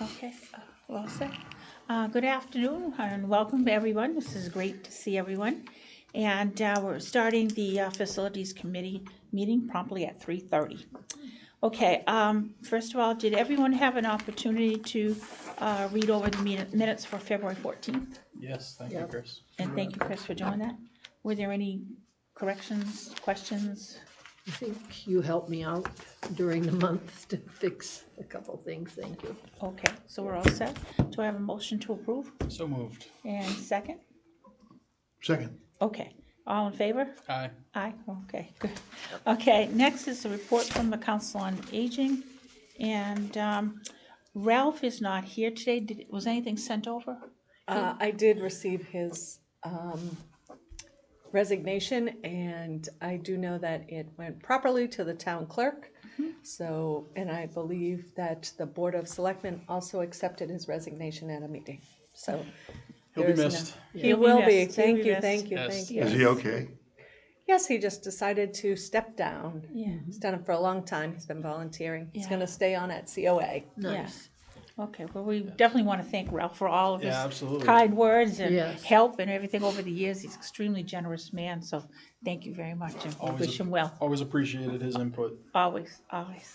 Okay, well said. Good afternoon and welcome everyone. This is great to see everyone. And we're starting the Facilities Committee meeting promptly at 3:30. Okay, first of all, did everyone have an opportunity to read over the minutes for February 14th? Yes, thank you, Chris. And thank you, Chris, for doing that. Were there any corrections, questions? I think you helped me out during the month to fix a couple things, thank you. Okay, so we're all set. Do I have a motion to approve? So moved. And second? Second. Okay, all in favor? Aye. Aye, okay, good. Okay, next is the report from the Council on Aging. And Ralph is not here today. Was anything sent over? I did receive his resignation, and I do know that it went properly to the town clerk. So, and I believe that the Board of Selectmen also accepted his resignation at a meeting. So He'll be there's missed. He He'll be will be. missed. He'll Thank be you, missed. thank you, Yes. thank you. Is he okay? Yes, he just decided to step down. Yeah. He's done it for a long time. He's been volunteering. He's Yeah. going to stay on at COA. Nice. Okay, well, we definitely want to thank Ralph for all of his Yeah, absolutely. kind words and Yes. help and everything over the years. He's an extremely generous man, so thank you very much, and we wish him well. Always appreciated his input. Always,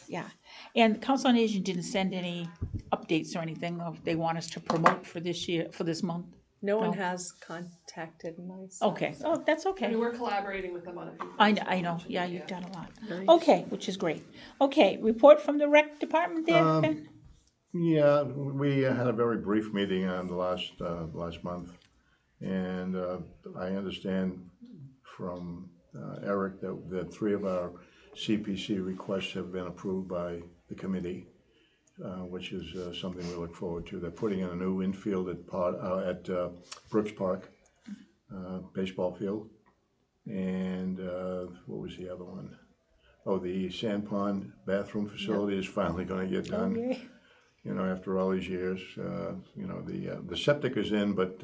yeah. And the Council on Aging didn't send any updates or anything of they want us to promote for this year, for this month? No one No. has contacted myself. Okay, oh, that's I okay. mean, we're collaborating with them on a few things. I know, yeah, you've done a lot. Nice. Okay, which is great. Okay, report from the rec department there, Ben? Yeah, we had a very brief meeting on the last month, and I understand from Eric that 3 of our CPC requests have been approved by the committee, which is something we look forward to. They're putting in a new infield at Brooks Park, baseball field, and what was the other one? Oh, the Sand Pond bathroom facility is finally going to get done. Okay. You know, after all these years, you know, the septic is in, but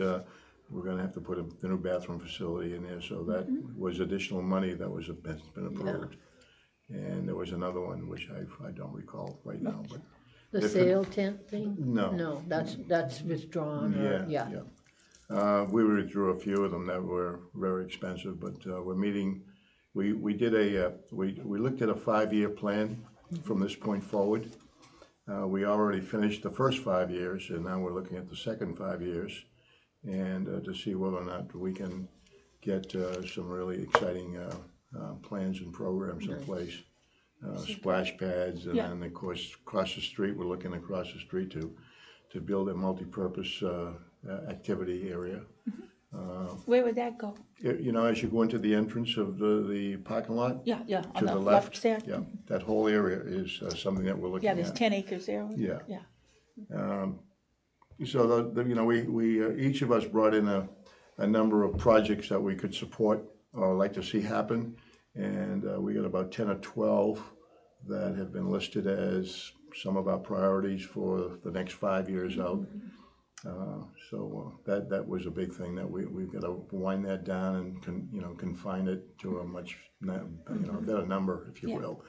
we're gonna have to put the new bathroom facility in there, so that was additional money that was been approved. And there was another one, which I don't recall right now, but. The if it- sale tent thing? No. No, that's withdrawn, or, yeah. We withdrew a few of them that were very expensive, but we're meeting, we looked at a 5-year plan from this point forward. We already finished the first 5 years, and now we're looking at the second 5 years, and to see whether or not we can get some really exciting plans and programs in place. Splash pads, and Yeah. then of course across the street, we're looking across the street to build a multi-purpose activity area. Where would that go? You know, as you go into the entrance of the parking lot, Yeah, on to the the left left, there? yeah, that whole area is something that we're looking Yeah, at. there's 10 acres there. Yeah. Yeah. So, you know, we each of us brought in a number of projects that we could support or like to see happen. And we got about 10 or 12 that have been listed as some of our priorities for the next 5 years out. So that was a big thing that we've got to wind that down and confine it to a much, better number, if you Yeah. will.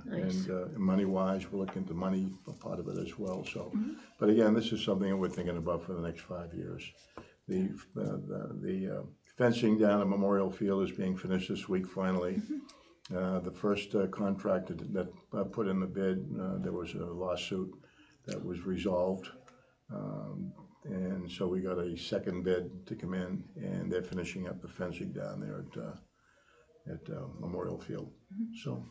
Nice. And money-wise, we're looking at the money part of it as well. So, but again, this is something that we're thinking about for the next 5 years. The fencing down at Memorial Field is being finished this week finally. The first contractor that put in the bid, there was a lawsuit that was resolved. And so we got a second bid to come in, and they're finishing up the fencing down there at Memorial Field. So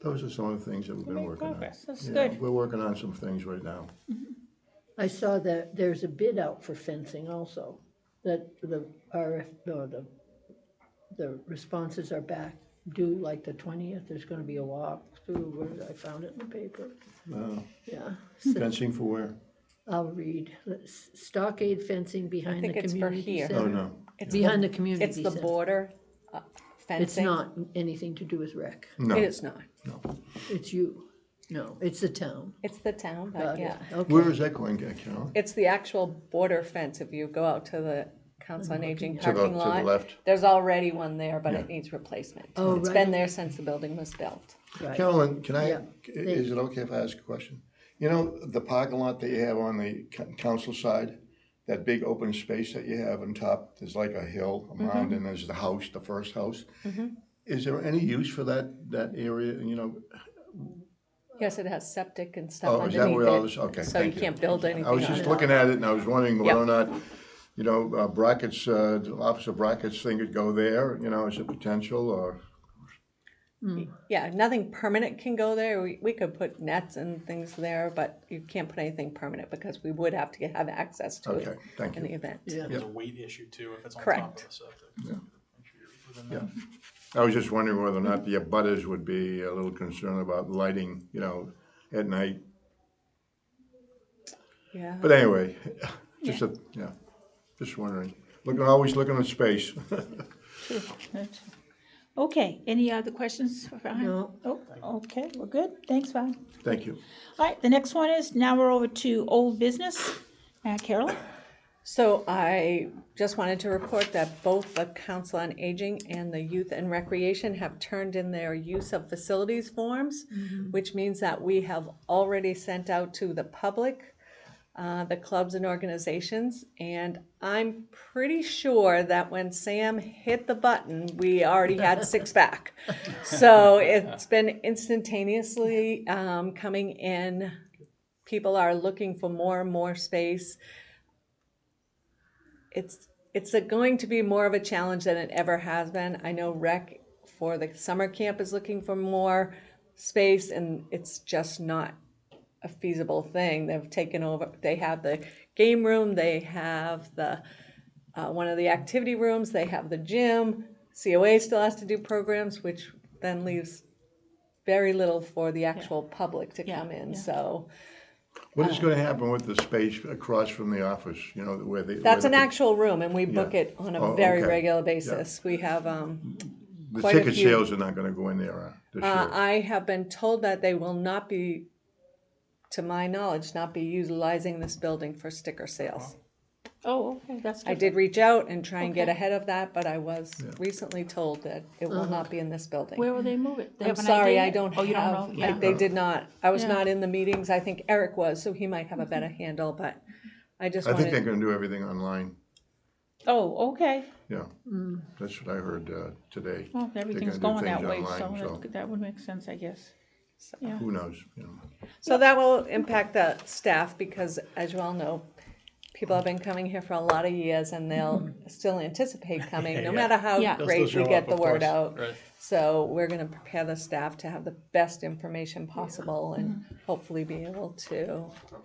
those are some of the things that we've been Make working progress. on. That's Yeah, good. we're working on some things right now. I saw that there's a bid out for fencing also, that the responses are back due like the 20th. There's gonna be a walk through, where I found it in the paper. Yeah, so Fencing for where? I'll read. Stockade fencing behind the think it's for community here. center. Oh, no. It's Behind the community It's the center. border It's fencing. not anything to do with rec. No. It is not. It's you. No, it's the town. It's the town, but Got it. yeah. Okay. Where is that going, Carolyn? It's the actual border fence. If you go out to the Council on Aging parking to lot, the left. there's already one there, but Yeah. it needs replacement. Oh, It's right. been there since the building was built. Right. Carolyn, Yeah. is it okay if I ask a question? You know, the parking lot that you have on the council side, that big open space that you have on top, there's like a hill, a mound, and there's the house, the first house. Is there any use for that area, you know? Yes, it has septic and stuff Oh, is that where all underneath this, okay, it, so you thank can't build anything I was on just it. looking at it and I was wondering whether or Yep. not, you know, Brackett's, Officer Brackett's thing could go there, you know, as a potential, or, Yeah, nothing permanent can go there. We could put nets and things there, but you can't put anything permanent because we would have to have access to okay, it thank in the you. event. Yeah. There's a weight issue too, if it's on top Correct. of the septic. Make sure you're within that. I was just wondering whether or not the abutters would be a little concerned about lighting, you know, at night. Yeah. But anyway, just wondering. Always looking at space. Sure. Okay, any other questions for Vaughn? No. Oh, okay, we're good. Thanks, Vaughn. Thank you. All right, the next one is, now we're over to old business. Carolyn? So I just wanted to report that both the Council on Aging and the Youth and Recreation have turned in their use of facilities forms, which means that we have already sent out to the public, the clubs and organizations, and I'm pretty sure that when Sam hit the button, we already had 6 back. So it's been instantaneously coming in. People are looking for more and more space. It's going to be more of a challenge than it ever has been. I know Rec for the summer camp is looking for more space, and it's just not a feasible thing. They've taken over. They have the game room. They have the one of the activity rooms. They have the gym. COA still has to do programs, which then leaves very little for the actual public to Yeah, come in. yeah. So What is gonna happen with the space across from the office, you know, where the... that's where an the- actual room, and we book Yeah. it on a Oh, very okay. regular basis. We have The quite a ticket few- sales are not gonna go in there this year. I have been told that they will not be, to my knowledge, not be utilizing this building for sticker sales. Oh, okay, that's I good. did reach out and try and get Okay. ahead of that, but I was recently told that it will not be in this building. Where will they move it? They I'm have an sorry, idea I yet? don't Oh, you don't have, know? Yeah. they did not, I was Yeah. not in the meetings. I think Eric was, so he might have a better handle, but I just I think they're wanted, gonna do everything online, Oh, okay. yeah. That's what I heard, today. Well, They're everything's gonna do going that things way, online, so that would make sense, I guess. Yeah. Who knows, you know. so that will impact the staff because, as you all know, people have been coming here for a lot of years and they'll still anticipate coming, no Yeah. matter how Yeah. They'll great still we show get up, the of word course. out. Right. So we're gonna prepare the staff to have the best information possible and hopefully be able to,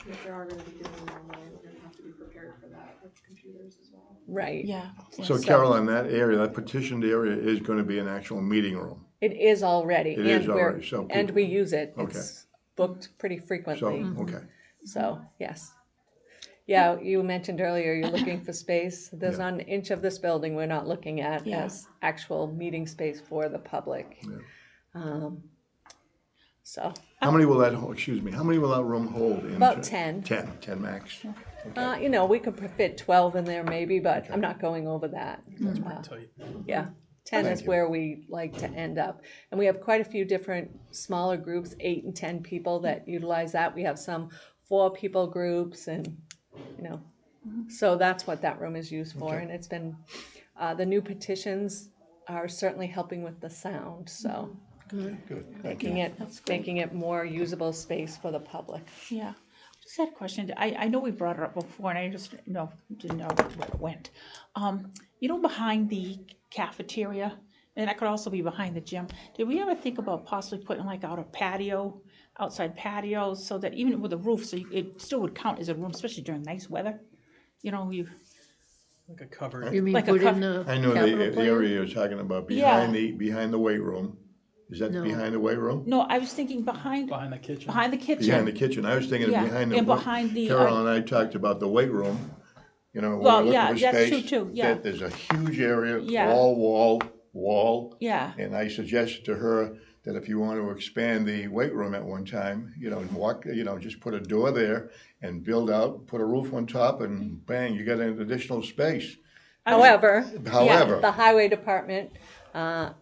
If there are gonna be doing it online, we're gonna have to be prepared for that with computers as well. right. Yeah. So Carol, in that area, that petitioned area is gonna be an actual meeting room. It is already. It is and we're- already, so And people- we use it. Okay. It's booked pretty So, frequently. okay, So, yes. Yeah, you mentioned earlier you're looking for space. There's Yeah. not an inch of this building we're not looking at Yeah. as actual meeting space for the public. So, how many will that, excuse me, how many will that room hold? About 10. 10 max. Okay. you know, we could fit 12 in there maybe, but I'm not going over that. Tight. Yeah, 10 Thank is you. where we like to end up. And we have quite a few different smaller groups, 8 and 10 people that utilize that. We have some 4-people groups and, you know, so that's what that room is used for. Okay. And it's been, the new petitions are certainly helping with the sound, so Good. making it more usable space for the public. Yeah. Just had a question. I know we brought it up before and I just didn't know where it went. You know, behind the cafeteria, and that could also be behind the gym, did we ever think about possibly putting like out a patio, outside patio, so that even with a roof, so it still would count as a room, especially during nice weather? You know, Like a covered. You mean Like a put cup- in the I know capital the plan? area you're talking about, Yeah. behind the weight room. Is that No. behind the weight room? no, I was thinking behind Behind the kitchen. the Behind the kitchen. kitchen, I was thinking Yeah, of behind the. and behind the, Carol and I talked about the weight room, you know, Well, we're yeah, looking for that's space. true too, yeah. That there's a huge area, Yeah. wall. Yeah. And I suggested to her that if you want to expand the weight room at one time, you know, just put a door there and build out, put a roof on top and bang, you got an additional space. However, However, the highway department,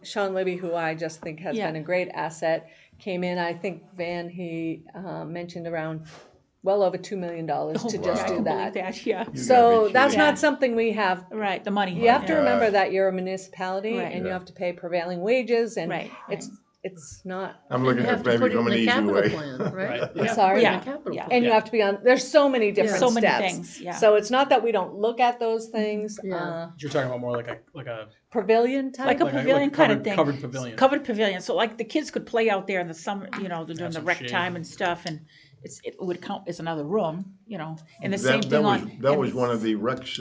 Sean Libby, who I just think has Yeah. been a great asset, came in. I think Van, he mentioned around well over $2 million to just I do can believe that. that, yeah. You So gotta be that's kidding. not something we have. Right, the money. You have to yeah. remember that you're a municipality Right. and you Yeah. have to pay prevailing wages, and Right, it's not. I'm And looking you at have to maybe put it from in an the easy capital way. plan, right? Right. You have to Sorry? put it in Yeah, the capital yeah. plan. And you have to be on. There's so many different So many steps. things, yeah. So it's not that we don't look at those things. Yeah. You're talking about more like a Pavilion type. Like a pavilion kind of covered- thing. covered pavilion. Covered pavilion, so like the kids could play out there in the summer, during the some rec shade. time and stuff, and it would count as another room, and the That- same that thing was- on. That and was one of the Rex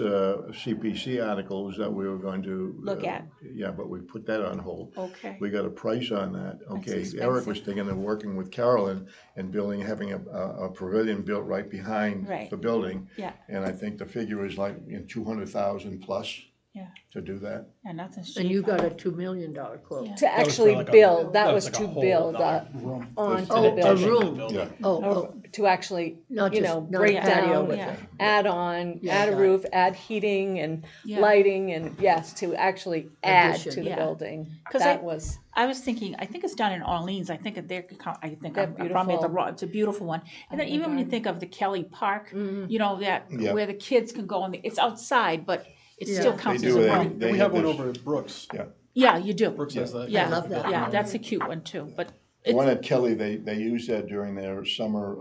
CPC articles that we were going to. Look at. Yeah, but we put that on hold. Okay. We got a price on that. Okay, expensive. Eric was thinking of working with Carolyn and having a pavilion built right behind Right. the building. Yeah. And I think the figure is like 200,000 plus Yeah, to do that. yeah, nothing's cheap. And you got a $2 million quote. Yeah. to That was for actually like a- build. That that was like to a whole, build not a room. onto Oh, the a building. room. Yeah. Oh, To actually, not just, not a break patio down, with yeah. it. add on, Yeah, add a got it. roof, add heating and Yeah. lighting, and yes, to actually add Addition. to the Yeah. building. 'Cause That I- was I was thinking, I think it's down in Orleans. I think That I'm probably at the beautiful- wrong. It's a beautiful one. And then Oh my even when you God. think of the Kelly Park, Mm-hmm. that Yeah. where the kids can go it's outside, but it Yeah. still They counts do as a that. room. They we have have one this- over at Brooks. Yeah. Yeah, you do. Brooks has that. Yeah, I love that. yeah, that's a cute one too. But The one at Kelly, they use that during their summer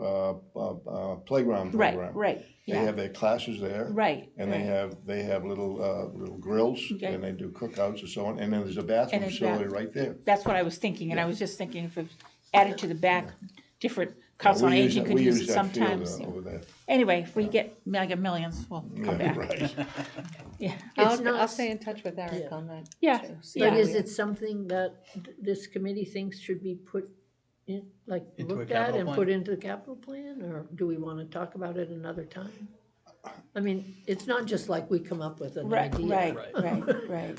playground program. right, They yeah, have their classes there. right, And right. they have little grills, Okay. and they do cookouts and so on, and then there's a bathroom And it's facility bath- right there. That's what I was thinking, and I was just thinking if it added to the back, different council on We use aging that- could we use use it that field, sometimes. over there. Anyway, if we get mega millions, we'll come Yeah, back. right. Yeah, It's not- I'll stay in touch with Eric Yeah. on that. Yeah. too. See But how is we- it something that this committee thinks should be put in, like, Into a looked at capital and plan? put into the capital plan, or do we wanna talk about it another time? I mean, it's not just like we come up with an right, idea. right.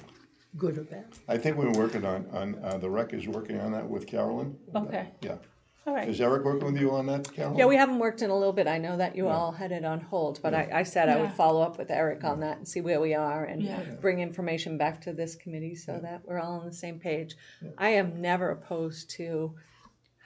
Good or bad. I think we're working on, the rec is working on that with Carolyn. Okay, Yeah. all right. Is Eric working with you on that, Carolyn? Yeah, we haven't worked in a little bit. I know that you all had it on hold, but I said I would Yeah. follow up with Eric on that and see where we are and Yeah. bring information back to this committee so that we're all on the same page. I am never opposed to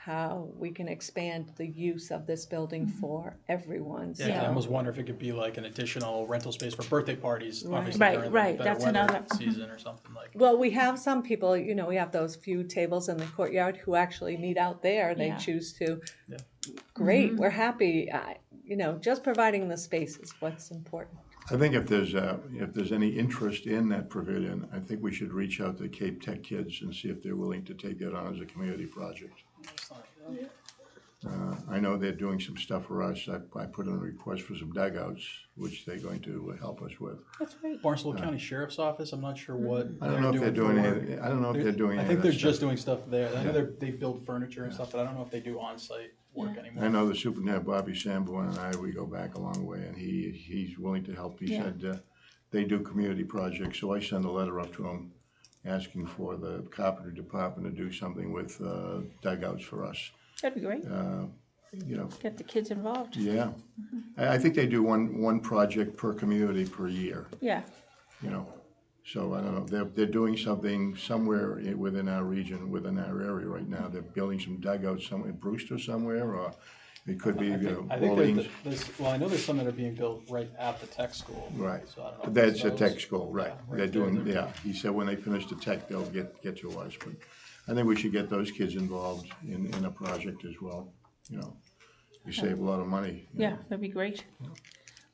how we can expand the use of this building for everyone. Yeah, I So almost wonder if it could be like an additional rental space for birthday parties, obviously Right, during right, the better that's weather another- season or something like. well, we have some people, we have those few tables in the courtyard who actually meet out there. They Yeah. choose to. Yeah. Great, we're happy. Just providing the space is what's important. I think if there's any interest in that pavilion, I think we should reach out to Cape Tech kids and see if they're willing to take that on as a community project. I know they're doing some stuff for us. I put in a request for some dugouts, which they're going to help us with. That's great. Barnstable County Sheriff's Office, I'm not sure what I don't know if they're doing for any, I don't know if they're doing I any think of they're that just stuff. doing stuff there. I know they build furniture and stuff, but I don't know if they do on-site work anymore. I know the superintendent, Bobby Sanborn, and I, we go back a long way, and he's willing to help. He Yeah. said, they do community projects, so I send a letter up to him asking for the carpentry department to do something with dugouts for us. That'd be great. Get the kids involved. Yeah. I think they do one project per community per year, Yeah, So I don't know, they're doing something somewhere within our region, within our area right now. They're building some dugouts somewhere, Brewster somewhere, or it could be I think Orleans. I know there's some that are being built right at the tech school. Right, So I don't know if that's a those- tech school, right, Yeah, they're doing, there. yeah, he said when they finish the tech, they'll get to us, but I think we should get those kids involved in a project as well, You save a lot of money. yeah, that'd be great.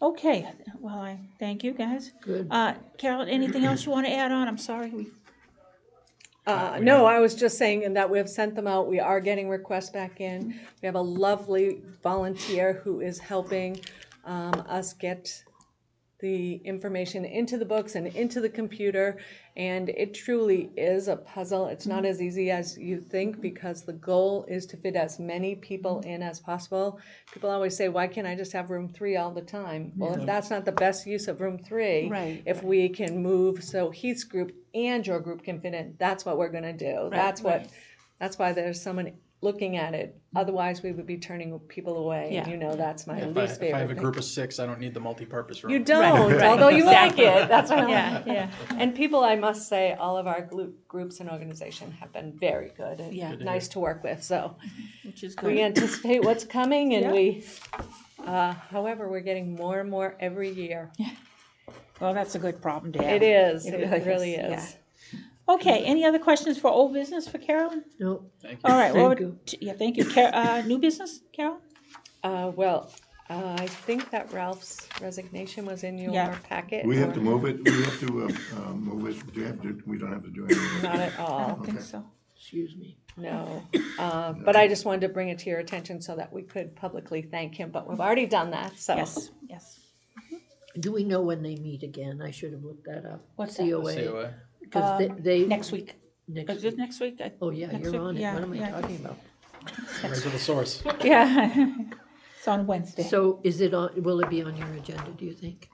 Okay, well, I thank you, guys. Good. Carol, anything else you want to add on? I'm sorry. No, I was just saying that we have sent them out. We are getting requests back in. We have a lovely volunteer who is helping us get the information into the books and into the computer. And it truly is a puzzle. It's not as easy as you think because the goal is to fit as many people in as possible. People always say, why can't I just have room 3 all the time? Well, if that's not the best use of room 3, Right. if we can move so Heath's group and your group can fit in, that's what we're gonna do. That's right. why there's so many looking at it. Otherwise, we would be turning people away. Yeah. And you know, that's my If least I have favorite a thing. group of 6, I don't need the multi-purpose room. You don't, right, although you exactly. like it. That's what I'm Yeah. And people, I must say, all of our groups and organization have been very good and Yeah. Good to nice to work with. So Which is we good. anticipate what's coming, and Yeah. however, we're getting more and more every year. Well, that's a good problem to have. It is. It It really really is, is. yeah. Okay, any other questions for old business for Carolyn? No, Thank you. All right, Thank well, you. yeah, thank you. New business, Carol? I think that Ralph's resignation was in your Yeah. packet. We have or- to move it, we have to, move it, do you have to, we don't have to do anything. Not at I all. don't think Okay. so. excuse me. No, but I just wanted to bring it to your attention so that we could publicly thank him, but we've already done that, so. Yes, yes. Do we know when they meet again? I should have looked that up. What's that? COA. COA. Because they. Next week. Next Is week. it next week? Oh, yeah, Next you're week? on it. Yeah, What am I yeah. talking about? Right to the source. Yeah. It's on Wednesday. So is it on, will it be on your agenda, do you think?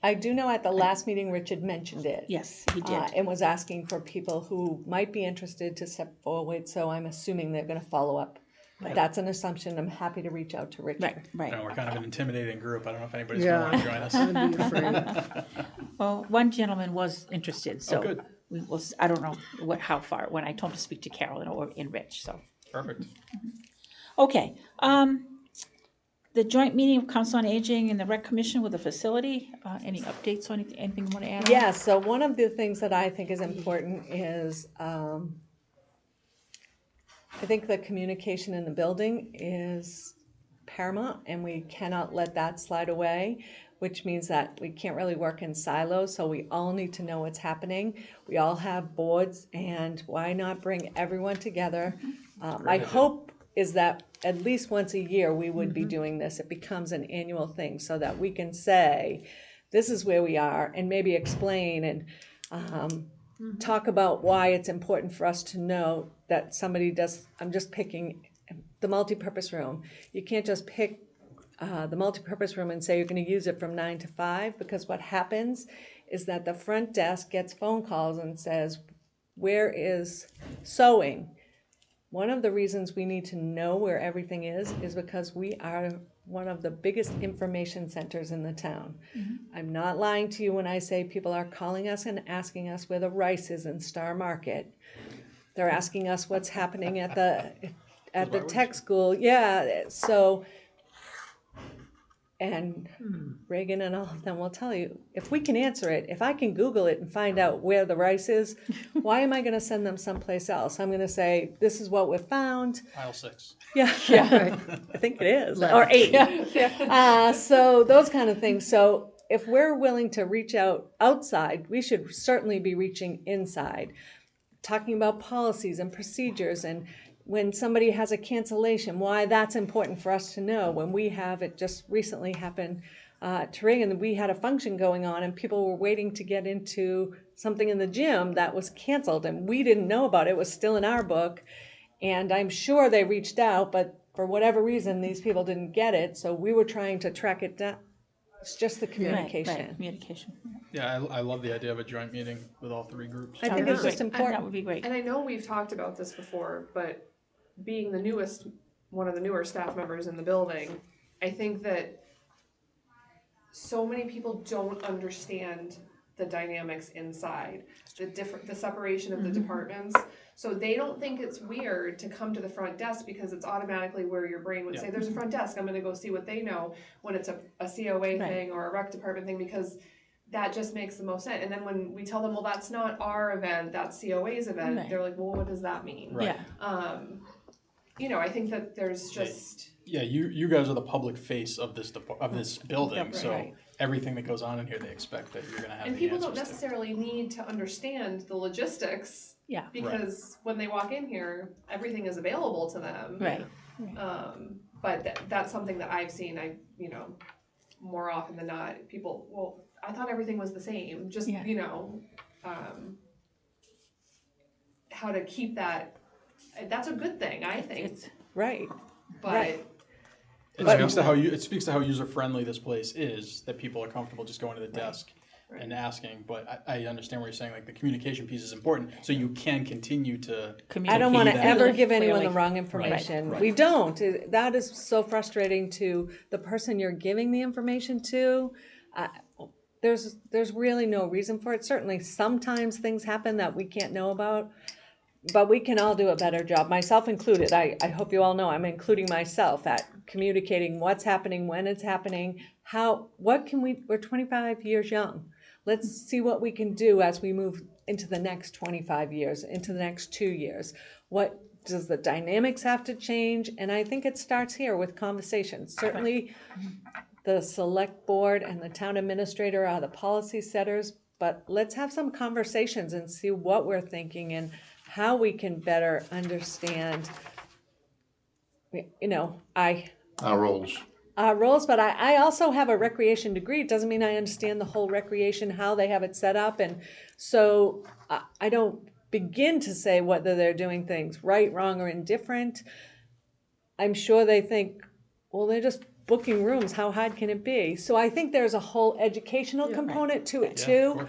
I do know at the last meeting, Richard mentioned it. Yes, he did. And was asking for people who might be interested to step forward, so I'm assuming they're gonna follow up. But that's an assumption. I'm happy to reach out to Richard. Right, I right. know we're kind of an intimidating group. I don't know if anybody's going to want to join us. I'd be afraid. Well, one gentleman was interested, so. good. We will, I don't know how far, when I told him to speak to Carolyn or in Rich, so. Perfect. Okay, the joint meeting of Council on Aging and the Rec Commission with the facility, any updates or anything you want to add on? Yeah, so one of the things that I think is important is, I think the communication in the building is paramount, and we cannot let that slide away, which means that we can't really work in silos, so we all need to know what's happening. We all have boards, and why not bring everyone together? My hope is that at least once a year, we would be doing this. It becomes an annual thing, so that we can say, this is where we are, and maybe explain and talk about why it's important for us to know that somebody does, I'm just picking the multipurpose room. You can't just pick the multipurpose room and say you're gonna use it from 9 to 5, because what happens is that the front desk gets phone calls and says, where is sewing? One of the reasons we need to know where everything is because we are one of the biggest information centers in the town. I'm not lying to you when I say people are calling us and asking us where the rice is in Star Market. They're asking us what's happening at the tech school. Yeah, so, and Reagan and all of them will tell you, if we can answer it, if I can Google it and find out where the rice is, why am I gonna send them someplace else? I'm gonna say, this is what we found. Aisle 6. Yeah, I think it is, Left. or 8. So those kind of things. So if we're willing to reach out outside, we should certainly be reaching inside, talking about policies and procedures, and when somebody has a cancellation, why that's important for us to know. When we have, it just recently happened to Reagan, we had a function going on and people were waiting to get into something in the gym that was canceled, and we didn't know about it. It was still in our book, and I'm sure they reached out, but for whatever reason, these people didn't get it, so we were trying to track it down. It's just the Right, communication. right, communication. Yeah, I love the idea of a joint meeting with all 3 groups. I think That it's would be just great. That important. would be great. And I know we've talked about this before, but being the newest, one of the newer staff members in the building, I think that so many people don't understand the dynamics inside, the separation of the departments. So they don't think it's weird to come to the front desk because it's automatically where your brain would say, there's a front desk, I'm gonna go see what they know, when it's a COA thing or a rec department thing, because that just makes the most sense. And then when we tell them, well, that's not our event, that's COA's event, Right. they're like, well, what does that mean? Right. Yeah, You know, I think that there's just, Yeah, you guys are the public face of this building, Right. so everything that goes on in here, they expect that you're gonna have and the people answers don't to. necessarily need to understand the logistics, yeah, because when they walk in here, everything is available to them. right. But that's something that I've seen, more often than not, people, well, I thought everything was the same, just, Yeah. how to keep that's a good thing, I think, It's, Right. but. right. It speaks to how user friendly this place is, that people are comfortable just going to the desk and asking, but I understand what you're saying, like the communication piece is important, so you can continue to. I don't want to pay that. ever give anyone the Clearly. wrong information. Right. We don't. That is so frustrating to the person you're giving the information to. There's really no reason for it. Certainly, sometimes things happen that we can't know about, but we can all do a better job, myself included. I hope you all know I'm including myself at communicating what's happening, when it's happening, we're 25 years young. Let's see what we can do as we move into the next 25 years, into the next 2 years. What does the dynamics have to change? And I think it starts here with conversations. Certainly, the select board and the town administrator are the policy setters, but let's have some conversations and see what we're thinking and how we can better understand, Our roles. our roles, but I also have a recreation degree. It doesn't mean I understand the whole recreation, how they have it set up, and so I don't begin to say whether they're doing things right, wrong, or indifferent. I'm sure they think, well, they're just booking rooms. How hard can it be? So I think there's a whole educational component to it too.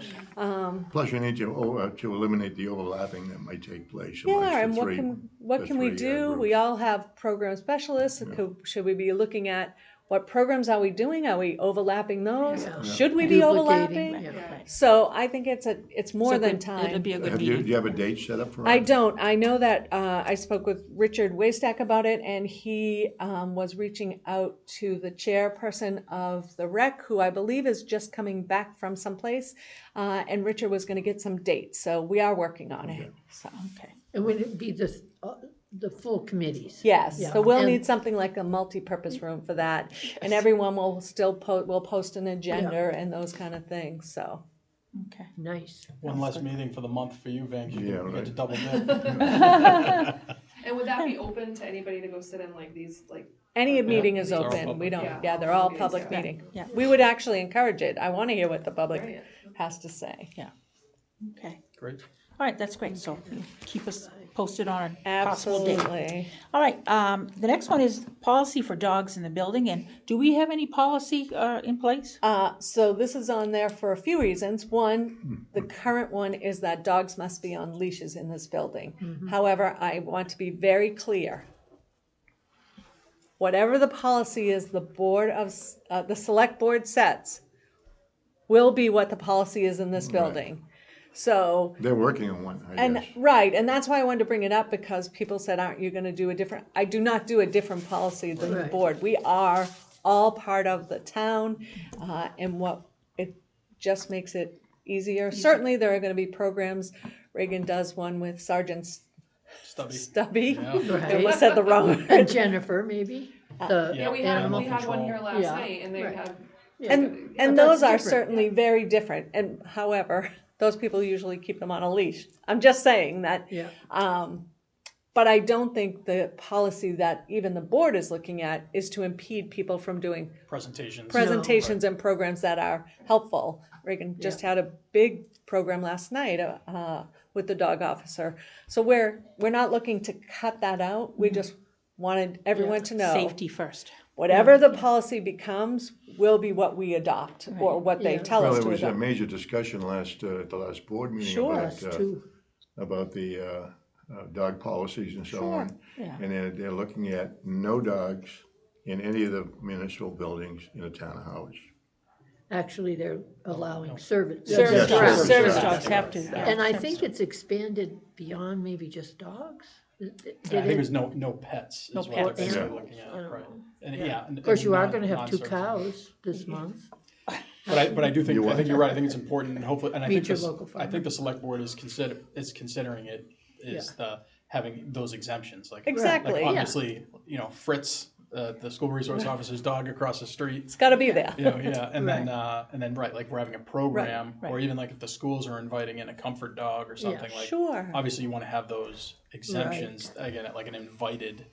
Plus, you need to eliminate the overlapping that might take place amongst Yeah, and the three. what can we do? We all have program specialists. Should we be looking at what programs are we doing? Are we overlapping those? Yeah. Should we be Duplicating, overlapping? yeah. So I think it's more than It'd time. be a good Do you meeting. have a date set up for I it? don't. I know that I spoke with Richard Waystack about it, and he was reaching out to the chairperson of the rec, who I believe is just coming back from someplace, and Richard was going to get some dates. So we are working on it. So. Okay. And would it be the full committees? Yes, Yeah. so we'll And- need something like a multi-purpose room for that, and everyone will still will post an agenda and those kind of things, so. Okay. Nice. One less meeting for the month for you, Vince. You Yeah, get right. to double dip. And would that be open to anybody to go sit in like these, like, Any meeting is They're all open, we don't, public. yeah, they're all Yeah. public Yeah. meeting. Yeah. We would actually encourage it, I wanna hear what the public Right. has to say. Okay. Great. All right, that's great. So you keep us posted on a possible date. Absolutely. All right, the next one is policy for dogs in the building. And do we have any policy in place? So this is on there for a few reasons. One, the current one is that dogs must be on leashes in this building. However, I want to be very clear. Whatever the policy is, the select board sets will be what the policy is in this building. So, They're working on one, I and guess. right, and that's why I wanted to bring it up, because people said, aren't you gonna do a different, I do not do a different policy than the Right. board. We are all part of the town, and it just makes it easier. Certainly, there are gonna be programs, Reagan does one with Sergeant Stubby. Stubby. Yeah. I almost said the wrong And word. Jennifer, maybe? The Yeah. yeah, we animal had one control. here last Yeah. night, and they Right. had. Yeah. And But those that's are different, certainly very different, and however, those people usually keep them on a leash. I'm just saying that. Yeah. But I don't think the policy that even the board is looking at is to impede people from doing Presentations. presentations and programs that are helpful. Reagan just had a big program last night with the dog officer. So we're not looking to cut that out. We just wanted everyone to know. Safety first. Whatever the policy becomes will be what we adopt, or what they Yeah. tell Well, us there to was a adopt. major discussion at the last board meeting Sure. Us too. about the dog policies and so on. Yeah. And they're looking at no dogs in any of the municipal buildings in the town of Harwich. Actually, they're allowing service. Service Yes, dogs, service service dogs. dogs have to. yeah. And I think it's expanded beyond maybe just dogs. I think it was no pets No is what they're pets. basically Yeah. looking I at, don't right? know. And Yeah. yeah. Of course, you are non- gonna have 2 non-service. cows this month. But I do think, You I what? think you're right, I think it's important, and hopefully, and I Meet think your this, local I farmer. think the select board is considering it, is having those exemptions, like. Exactly. Like Yeah. obviously, Fritz, the school resource officer's dog across the street, It's gotta be there. yeah, and then, right, like we're having a program, Right. or even like if the schools are inviting in a comfort dog or something, like. Sure. Obviously, you wanna have those exemptions, again, at like an invited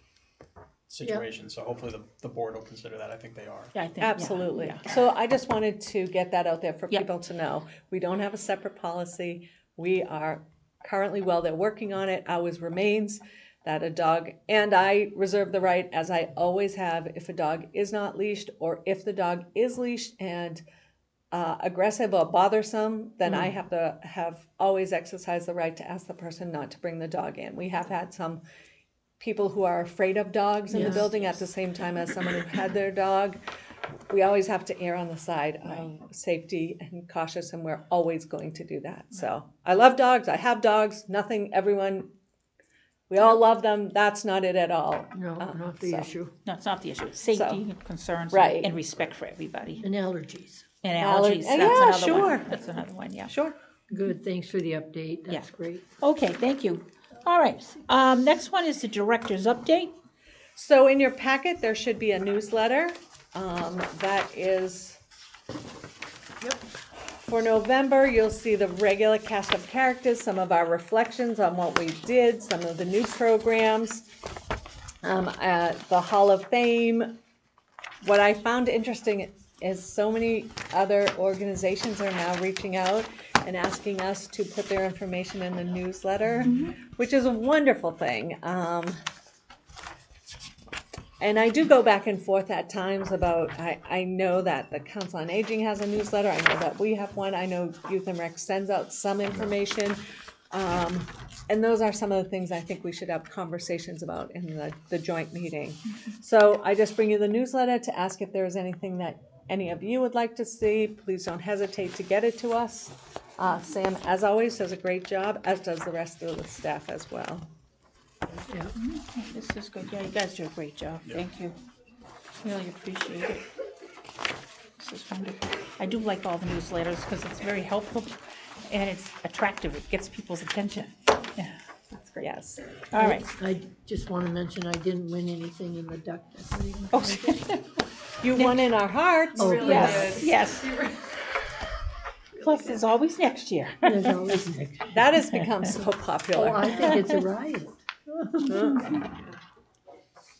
situation, so hopefully the board will consider that, I think they are. Yeah, I think, yeah, Absolutely. yeah. So I just wanted to get that out there for Yep. people to know. We don't have a separate policy. We are currently, while they're working on it, ours remains that a dog, and I reserve the right, as I always have, if a dog is not leashed, or if the dog is leashed and aggressive or bothersome, then I have to have always exercised the right to ask the person not to bring the dog in. We have had some people who are afraid of dogs in the Yes. building at the same time as someone who had their dog. We always have to err on the side of safety and cautious, and we're always going to do that. So I love dogs. I have dogs. Nothing, everyone, we all love them. That's not it at all. No, not the so- issue. No, it's not the issue. Safety concerns Right. and respect for everybody. And allergies. And Aller- allergies, yeah, that's another one. sure. That's another one, yeah. Sure. Good, thanks for the update, that's Yeah. great. Okay, thank you. All right, next one is the director's update. So in your packet, there should be a newsletter. That is, for November, you'll see the regular cast of characters, some of our reflections on what we did, some of the new programs, at the Hall of Fame. What I found interesting is so many other organizations are now reaching out and asking us to put their information in the newsletter, which is a wonderful thing. And I do go back and forth at times about, I know that the Council on Aging has a newsletter, I know that we have one, I know Youth and Rec sends out some information. And those are some of the things I think we should have conversations about in the joint meeting. So I just bring you the newsletter to ask if there's anything that any of you would like to see. Please don't hesitate to get it to us. Sam, as always, does a great job, as does the rest of the staff as well. Yeah. This is good. Yeah, you guys do a great job. Thank you. Really appreciate it. This is wonderful. I do like all the newsletters because it's very helpful and it's attractive. It gets people's attention. Yeah, that's great. Yes. All right. I just wanna mention I didn't win anything in the duck decorating. Oh, You won in our hearts. Oh, Really yes, good. yes. Plus, there's always next year. There's always next. That has become so Oh, popular. I think it's a riot.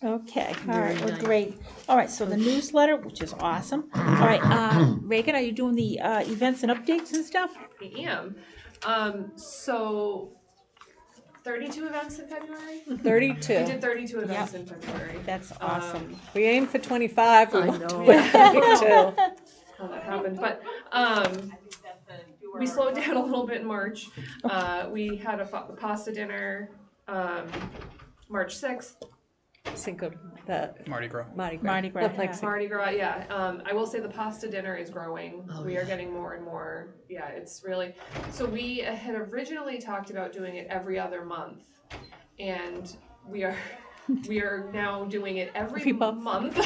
Okay, all Very right, well, nice. great. All right, so the newsletter, which is awesome. All right, Reagan, are you doing the events and updates and stuff? I am. So 32 events in February? We 32. did 32 events in February. That's awesome. We aim for 25. I We won't know. do it. 32. How that happened, but we slowed down a little bit in March. We had a pasta dinner, March 6th. Cinco, the Mardi Gras. Mardi Gras. Mardi Gras, Look like yeah. Cinco. Mardi Gras, yeah. I will say the pasta dinner is growing. Oh, We are yeah. getting more and more. Yeah, it's really. So we had originally talked about doing it every other month, and we are now doing it every month,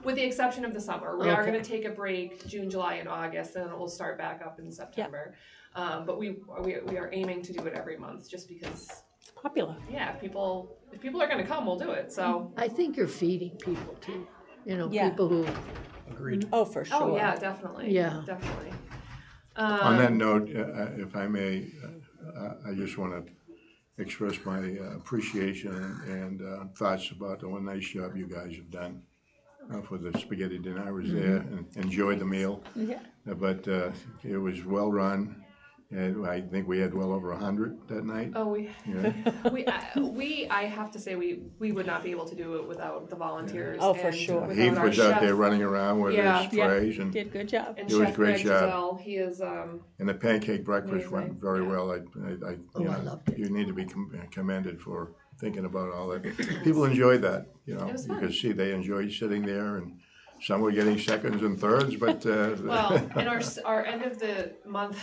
with the exception of the summer. We are Okay. going to take a break June, July, and August, and then it will start back up in September. But we are aiming to do it every month, just because. It's popular. Yeah, if people are going to come, we'll do it. So. I think you're feeding people too, you know, Yeah. people who, Agreed. Oh, for sure. Oh yeah, definitely. Yeah. Definitely. On that note, if I may, I just want to express my appreciation and thoughts about the one nice job you guys have done for the spaghetti dinner. I was there and enjoyed the meal, Yeah. but it was well run, and I think we had well over 100 that night. Oh, Yeah. I have to say, we would not be able to do it without the volunteers. Oh, for and sure. without Heath our was out chef- there running around with Yeah. his trays, and Did a good job. And It was Chef great Greg job. Giselle, he is, the pancake breakfast went Amazing. very Yeah. well. Oh, I loved it. You need to be commended for thinking about all that. People enjoyed that, you know. It was You fun. could see they enjoyed sitting there, and some were getting seconds and thirds, but well, and our end of the month,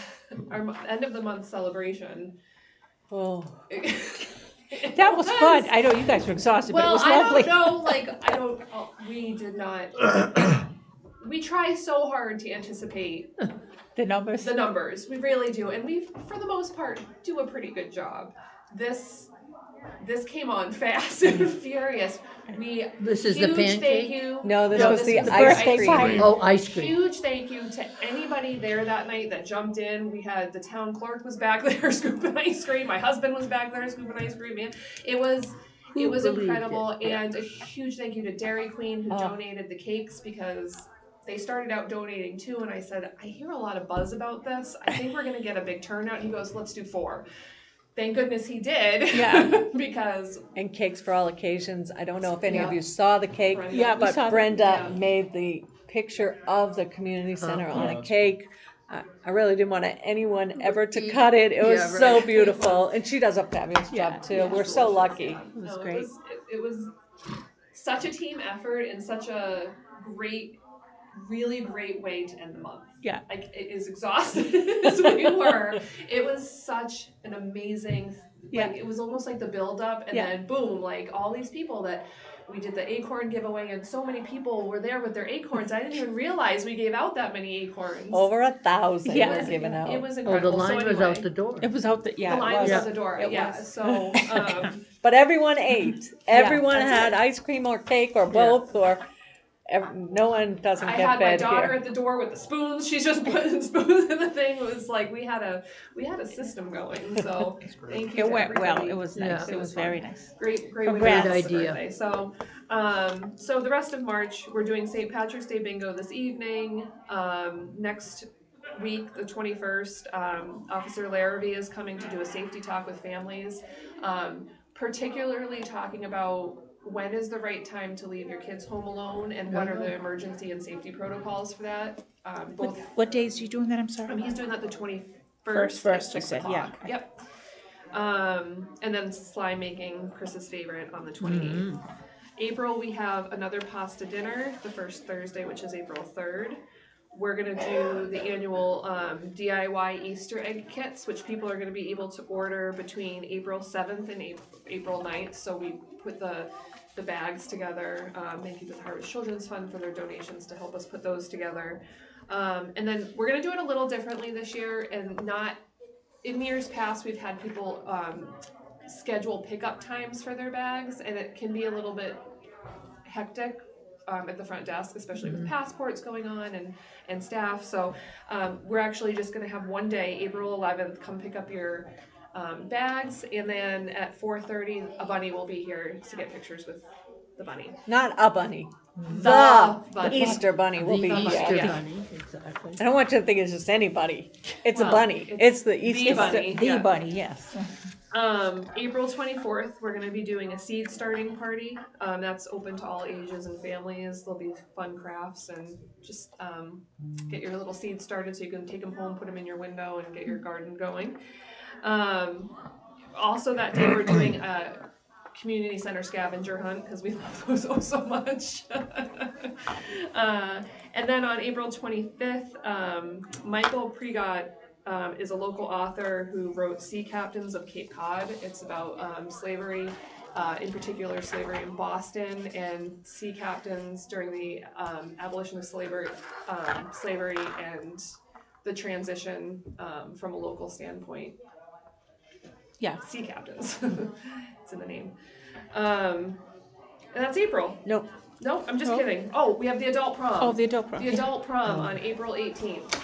end of the month celebration. Oh. That was fun. I know you guys were exhausted, but it Well, was I lovely. don't know, we did not, we try so hard to anticipate The numbers. the numbers, we really do, and we, for the most part, do a pretty good job. This came on fast and furious. this is the Huge thank pancake? you. No, this was the was ice birthday cream. party. Oh, ice cream. Huge thank you to anybody there that night that jumped in. We had the town clerk was back there scooping ice cream. My husband was back there scooping ice cream. Man, it was Who believed incredible. it? Yeah. And a huge thank you to Dairy Queen who donated the cakes, because they started out donating 2, and I said, I hear a lot of buzz about this. I think we're gonna get a big turnout. He goes, let's do 4. Thank goodness he did. Yeah. Because And cakes for all occasions. I don't know if any of Yeah. you saw the cake, Brenda. Yeah, we but saw that. Brenda Yeah. made the picture of the community center on a that's cake. I really didn't want anyone ever to Eat. cut it. It was Yeah, so right. beautiful, and she does a fabulous Yeah, job too. yeah. We're so lucky. It was No, great. It was such a team effort and such a great, really great way to end the month. Yeah. Like, it is exhausted as we were. It was such an amazing, Yeah. like, it was almost like the build up and Yeah. then boom, like all these people that we did the acorn giveaway and so many people were there with their acorns. I didn't even realize we gave out that many acorns. Over 1,000 Yeah. were given out. It was Oh, incredible. the line so was anyway, out the door. It was out the, yeah, the line it was was. out the door. It Yeah. was. So But everyone ate. Everyone that's had it. ice cream or cake or both, or no one doesn't I get had my fed daughter here. at the door with the spoons. She's just putting spoons in the thing. It was like we had a system going. So thank you. It to went well. everybody. It was Yeah. nice. It was fun. very nice. Great way Congrats. to Great celebrate idea. birthday. So the rest of March we're doing St. Patrick's Day bingo this evening. Next week, the 21st, Officer Larrabee is coming to do a safety talk with families, particularly talking about when is the right time to leave your kids home alone and what are the emergency and safety protocols for that. Both What days are you doing that? I'm sorry. he's doing that the 21st First, at you 6 said, o'clock. yeah. Yep. And then slime making, Chris's favorite, on the 28th. April, we have another pasta dinner, the first Thursday, which is April 3rd. We're gonna do the annual DIY Easter egg kits, which people are gonna be able to order between April 7th and April 9th. So we put the bags together. Thank you to the Harwich Children's Fund for their donations to help us put those together. And then we're gonna do it a little differently this year, and not, in years past, we've had people schedule pickup times for their bags, and it can be a little bit hectic at the front desk, especially with passports going on and staff. So we're actually just going to have one day, April 11th, come pick up your bags, and then at 4:30, a bunny will be here to get pictures with the bunny. Not a bunny. The The bunny. Easter bunny will be The here. Easter yeah. bunny, exactly. I don't want you to think it's just anybody. It's Well, a bunny. It's the Easter bunny. The Yeah. bunny, yes. April 24th, we're going to be doing a seed starting party. That's open to all ages and families. There'll be fun crafts and just get your little seeds started so you can take them home, put them in your window, and get your garden going. Also that day, we're doing a community center scavenger hunt because we love those so much. And then on April 25th, Michael Pregot is a local author who wrote Sea Captains of Cape Cod. It's about slavery, in particular slavery in Boston, and sea captains during the abolition of slavery and the transition from a local standpoint. Yeah. Sea captains. It's in the name. And that's April. Nope. No, I'm just Oh. kidding. Oh, we have the adult prom. Oh, the adult prom. The adult prom on April 18th.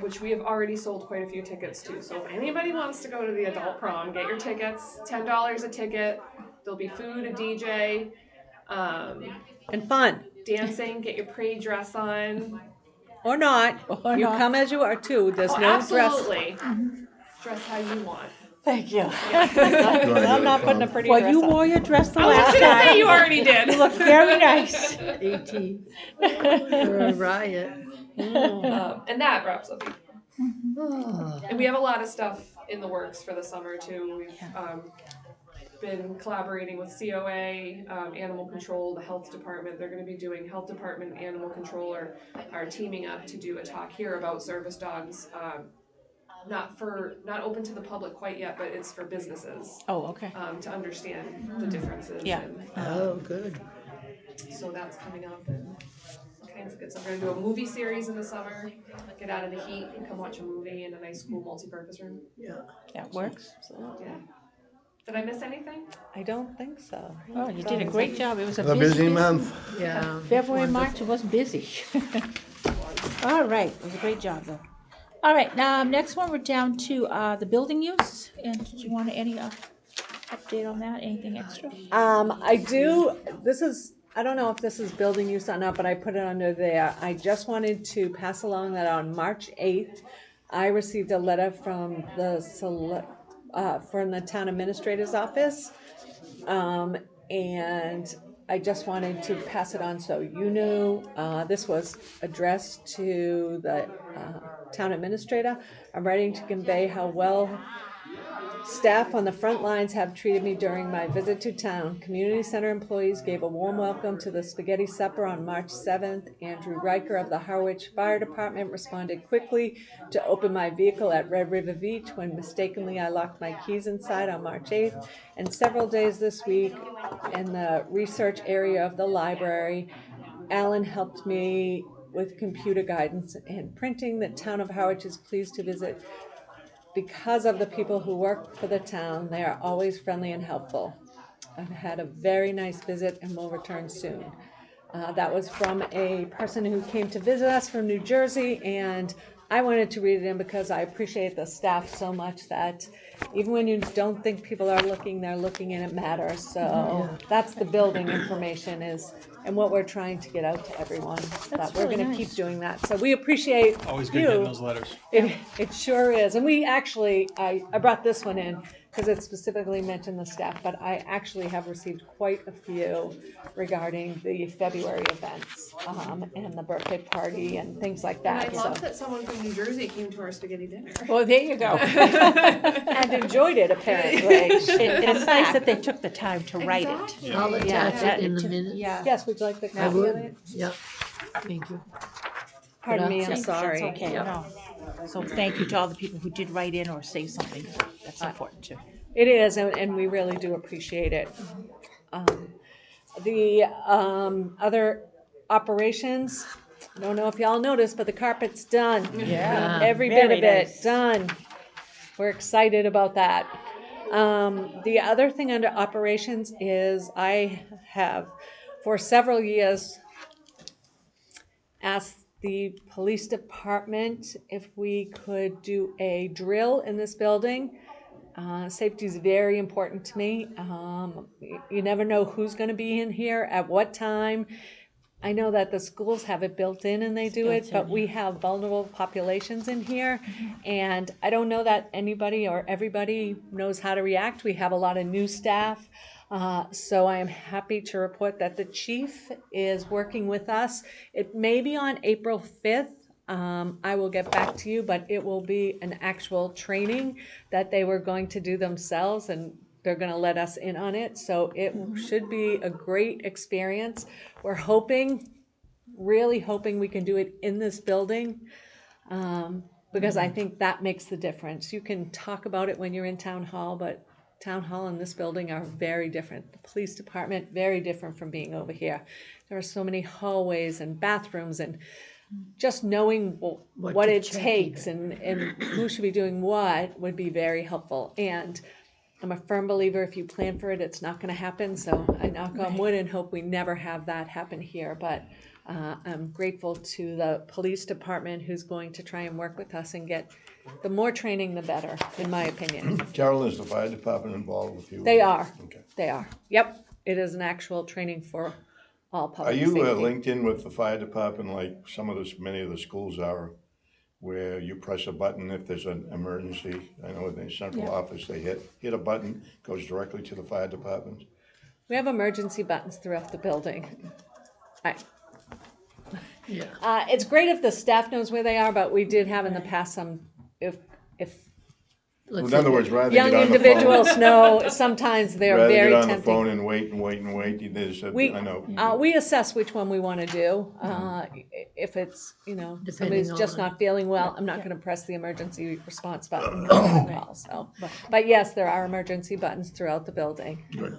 Which we have already sold quite a few tickets to. So if anybody wants to go to the adult prom, get your tickets. $10 a ticket. There'll be food, a DJ, And fun. dancing. Get your parade dress on. Or not. Or You not. come as you are too. There's Oh, no dress. absolutely. Dress how you want. Thank you. Going to I'm not the putting a prom. pretty Well, dress you on. wore your dress the I was last gonna say time. you already did. You look very nice. 18. A riot. And that wraps up. Oh, And we have a lot of stuff in the works for the summer too. We've been collaborating with COA, Animal Control, the Health Department. They're going to be doing Health Department and Animal Control are teaming up to do a talk here about service dogs. Not open to the public quite yet, but it's for businesses Oh, okay. to understand the differences. Yeah. And, oh, good. so that's coming up and all kinds of good stuff. We're gonna do a movie series in the summer. Get out of the heat and come watch a movie in a nice, cool, multi-purpose room. Yeah. That works. Yeah. Did I miss anything? I don't think so. Oh, you did a great job. It was a It's a busy month. Yeah. February, Wonderful. March, it was busy. All right, it was a great job though. All right, now next one, we're down to the building use. And did you want any update on that? Anything extra? I do, I don't know if this is building use or not, but I put it under there. I just wanted to pass along that on March 8th, I received a letter from from the town administrator's office. And I just wanted to pass it on so you knew. This was addressed to the town administrator. I'm writing to convey how well staff on the front lines have treated me during my visit to town. Community center employees gave a warm welcome to the spaghetti supper on March 7th. Andrew Riker of the Harwich Fire Department responded quickly to open my vehicle at Red River Beach when mistakenly I locked my keys inside on March 8th. And several days this week in the research area of the library, Alan helped me with computer guidance and printing. The town of Harwich is pleased to visit because of the people who work for the town. They are always friendly and helpful. I've had a very nice visit and will return soon. That was from a person who came to visit us from New Jersey, and I wanted to read it in because I appreciate the staff so much that even when you don't think people are looking, they're looking and it matters. So that's the building information is, and what we're trying to get out to everyone. That we're really gonna nice. keep doing that. So we appreciate Always good getting you. those letters. It sure is. And we actually, I brought this one in because it specifically mentioned the staff, but I actually have received quite a few regarding the February events, and the birthday party and things like And I that. love So, that someone from New Jersey came to our spaghetti dinner. Well, there you go. and enjoyed it apparently. And it's nice that they took the time to write it. Exactly. I'll Yeah, attach that- it in the minutes. Yeah. Yes, would you like the I copy of would, it? yeah, thank you. Pardon me, I'm That's sorry. That's okay, no. So thank you to all the people who did write in or say something. That's important too. It is, and we really do appreciate it. The other operations, I don't know if y'all noticed, but the carpet's done. Yeah. Every bit Very of it, nice. done. We're excited about that. The other thing under operations is I have, for several years, asked the police department if we could do a drill in this building. Safety is very important to me. You never know who's going to be in here at what time. I know that the schools have it built in and they do it, but we have vulnerable populations in here. And I don't know that anybody or everybody knows how to react. We have a lot of new staff. So I am happy to report that the chief is working with us. It may be on April 5th. I will get back to you, but it will be an actual training that they were going to do themselves, and they're going to let us in on it. So it should be a great experience. We're hoping, really hoping we can do it in this building, because I think that makes the difference. You can talk about it when you're in town hall, but town hall and this building are very different. The police department, very different from being over here. There are so many hallways and bathrooms, and just knowing what to it check takes and who should be doing what would be very helpful. And I'm a firm believer if you plan for it, it's not going to happen. So I knock on wood and hope we never have that happen here. But I'm grateful to the police department who's going to try and work with us and get the more training, the better, in my opinion. Carol, is the fire department involved with you? They are. Okay. They are. Yep. It is an actual training for all Are public you safety. linked in with the fire department like many of the schools are, where you press a button if there's an emergency? I know in the central office, they hit a button, goes directly to the fire department. We have emergency buttons throughout the building. Yeah, It's great if the staff knows where they are, but we did have in the past some, if let's In say, other words, rather than young get on the phone, individuals know, sometimes they're rather than very get on the tempting. phone and wait, there's a, We, I know. we assess which one we want to do. If it's, somebody's Depending just on- not feeling well, I'm not going to press the emergency response button. Call, so. But yes, there are emergency buttons throughout the building. Good.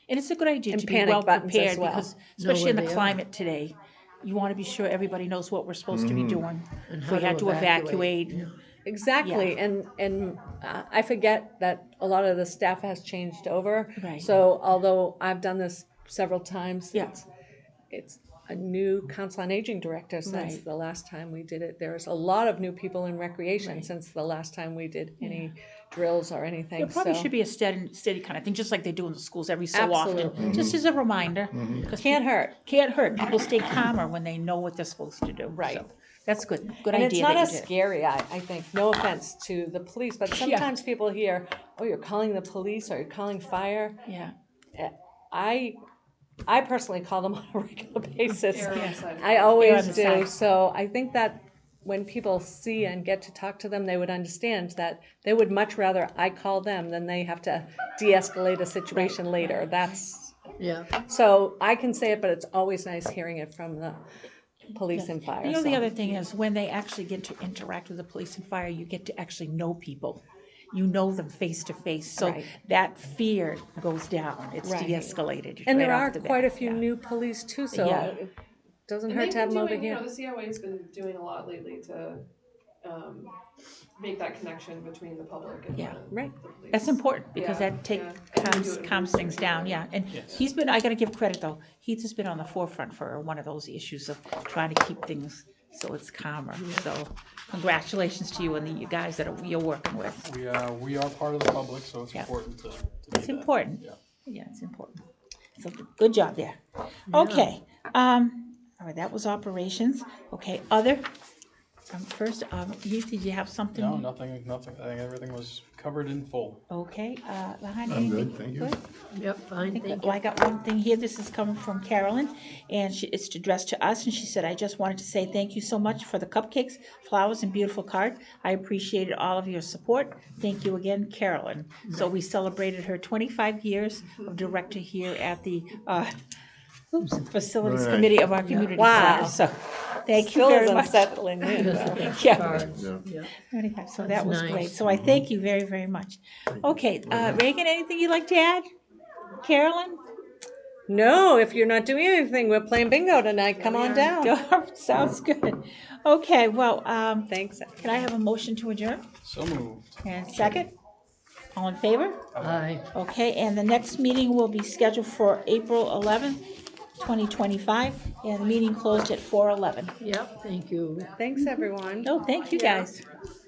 And it's a good idea And to be panic well buttons as prepared well. because, Know especially in where the they are. climate today, you want to be sure everybody knows what we're supposed to be doing. And If how we had to evacuate, Yeah. Exactly, and I forget that a lot of the staff has changed over. Right. So although I've done this several times, Yeah. it's a new council on aging director since Right. the last time we did it. There's a lot of new people in recreation Right. since the last time we did any drills or anything. it probably so. should be a steady kind of thing, just like they do in the schools every so Absolutely. often. Just as a reminder. Because Can't hurt. can't hurt. People stay calmer when they know what they're supposed to do. Right. So, that's good. Good And idea it's not that as you did. scary, I think. No offense to the police, but sometimes people hear, oh, you're calling the police or you're calling fire. Yeah. I I personally call them on a regular basis. Err on the side of I Err always on the do, side. so I think that when people see and get to talk to them, they would understand that they would much rather I call them than they have to de-escalate a situation later. That's, Yeah, so I can say it, but it's always nice hearing it from the police and fire. You know, the so. other thing is, when they actually get to interact with the police and fire, you get to actually know people. You know them face to face, so Right. that fear goes down, it's Right. de-escalated And there right are off the bat. quite a few Yeah. new police too, so Yeah. it doesn't And hurt they've to have been them over doing, you know, here. the COA's been doing a lot lately to make that connection between the public and Yeah. Right. the police. That's important, because Yeah, that yeah. And we do it in calms groups things too, down, right? yeah, and Yes. he's been, I gotta give credit though, Heath has been on the forefront for one of those issues of trying to keep things so it's calmer, so congratulations to you and the guys that you're working with. We are part of the public, so it's Yeah. important to do It's that. important, Yeah. yeah, it's important, so good job there. Okay, all right, that was operations, okay, other, first, Heath, did you have something? No, nothing. I think everything was covered in full. Okay, Lahan, I'm good, anything? thank you. Good? yep, fine, thank you. Well, I got one thing here, this is coming from Carolyn, and it's addressed to us, and she said, I just wanted to say thank you so much for the cupcakes, flowers, and beautiful card. I appreciated all of your support. Thank you again, Carolyn. So we celebrated her 25 years of director here at the, Facilities Very nice. Committee of our community Wow. center, so, thank you Still very isn't much. settling in. Just though. a thank Yeah. you card, Yeah. yeah. 25, so that That's was nice. great, so I thank you very, very much. Okay, Reagan, anything you'd like to add? Carolyn? No, if you're not doing anything, we're playing bingo tonight. Come on down. Sounds good. Okay, well, Thanks. can I have a motion to adjourn? So moved. And second? All in favor? Aye. Okay, and the next meeting will be scheduled for April 11th, 2025, and the meeting closed at 4:11. Yep, thank you. Thanks, everyone. No, thank you, Yeah. guys.